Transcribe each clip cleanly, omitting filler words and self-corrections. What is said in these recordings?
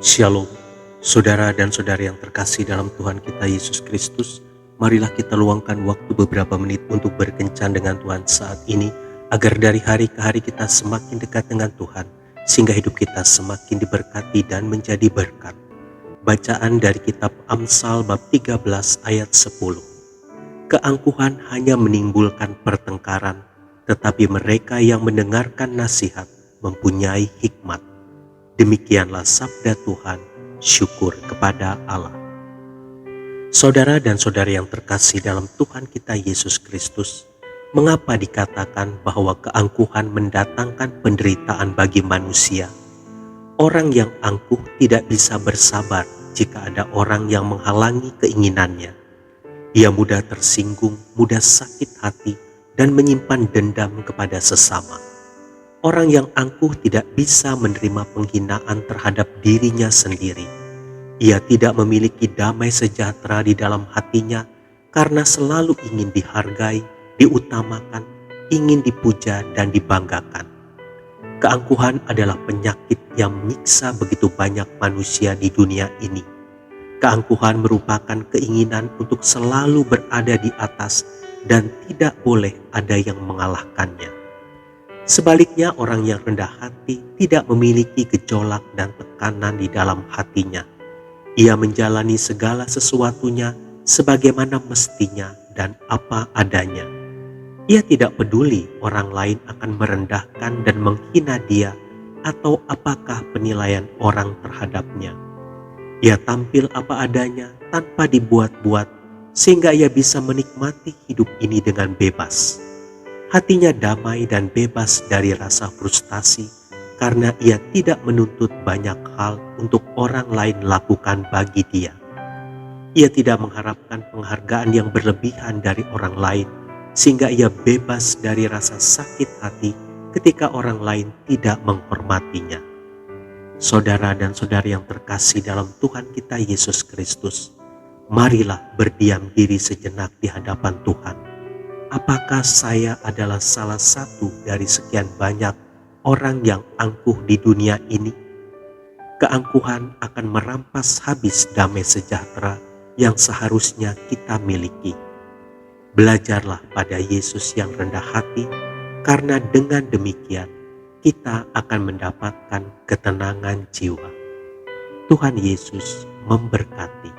Shalom, saudara dan saudari yang terkasih dalam Tuhan kita Yesus Kristus. Marilah kita luangkan waktu beberapa menit untuk berkencan dengan Tuhan saat ini, agar dari hari ke hari kita semakin dekat dengan Tuhan, sehingga hidup kita semakin diberkati dan menjadi berkat. Bacaan dari kitab Amsal bab 13 ayat 10. Keangkuhan hanya menimbulkan pertengkaran, tetapi mereka yang mendengarkan nasihat mempunyai hikmat. Demikianlah sabda Tuhan, syukur kepada Allah. Saudara dan saudari yang terkasih dalam Tuhan kita Yesus Kristus, mengapa dikatakan bahwa keangkuhan mendatangkan penderitaan bagi manusia? Orang yang angkuh tidak bisa bersabar jika ada orang yang menghalangi keinginannya. Ia mudah tersinggung, mudah sakit hati, dan menyimpan dendam kepada sesama. Orang yang angkuh tidak bisa menerima penghinaan terhadap dirinya sendiri. Ia tidak memiliki damai sejahtera di dalam hatinya karena selalu ingin dihargai, diutamakan, ingin dipuja dan dibanggakan. Keangkuhan adalah penyakit yang menyiksa begitu banyak manusia di dunia ini. Keangkuhan merupakan keinginan untuk selalu berada di atas dan tidak boleh ada yang mengalahkannya. Sebaliknya, orang yang rendah hati tidak memiliki gejolak dan tekanan di dalam hatinya. Ia menjalani segala sesuatunya sebagaimana mestinya dan apa adanya. Ia tidak peduli orang lain akan merendahkan dan menghina dia atau apakah penilaian orang terhadapnya. Ia tampil apa adanya tanpa dibuat-buat sehingga ia bisa menikmati hidup ini dengan bebas. Hatinya damai dan bebas dari rasa frustasi karena ia tidak menuntut banyak hal untuk orang lain lakukan bagi dia. Ia tidak mengharapkan penghargaan yang berlebihan dari orang lain sehingga ia bebas dari rasa sakit hati ketika orang lain tidak menghormatinya. Saudara dan saudari yang terkasih dalam Tuhan kita Yesus Kristus, marilah berdiam diri sejenak di hadapan Tuhan. Apakah saya adalah salah satu dari sekian banyak orang yang angkuh di dunia ini? Keangkuhan akan merampas habis damai sejahtera yang seharusnya kita miliki. Belajarlah pada Yesus yang rendah hati, karena dengan demikian kita akan mendapatkan ketenangan jiwa. Tuhan Yesus memberkati.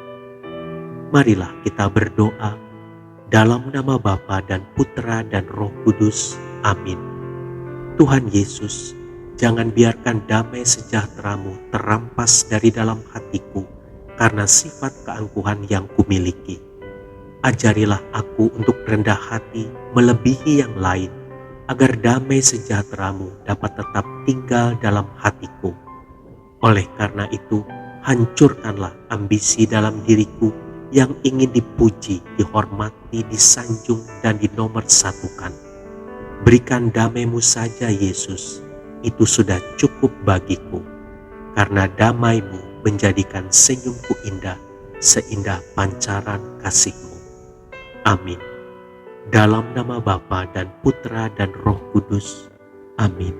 Marilah kita berdoa. Dalam nama Bapa dan Putra dan Roh Kudus. Amin. Tuhan Yesus, jangan biarkan damai sejahtera-Mu terampas dari dalam hatiku karena sifat keangkuhan yang kumiliki. Ajarilah aku untuk rendah hati melebihi yang lain, agar damai sejahtera-Mu dapat tetap tinggal dalam hatiku. Oleh karena itu, hancurkanlah ambisi dalam diriku yang ingin dipuji, dihormati, disanjung, dan dinomorsatukan. Berikan damai-Mu saja Yesus, itu sudah cukup bagiku. Karena damai-Mu menjadikan senyumku indah, seindah pancaran kasih-Mu. Amin. Dalam nama Bapa dan Putra dan Roh Kudus. Amin.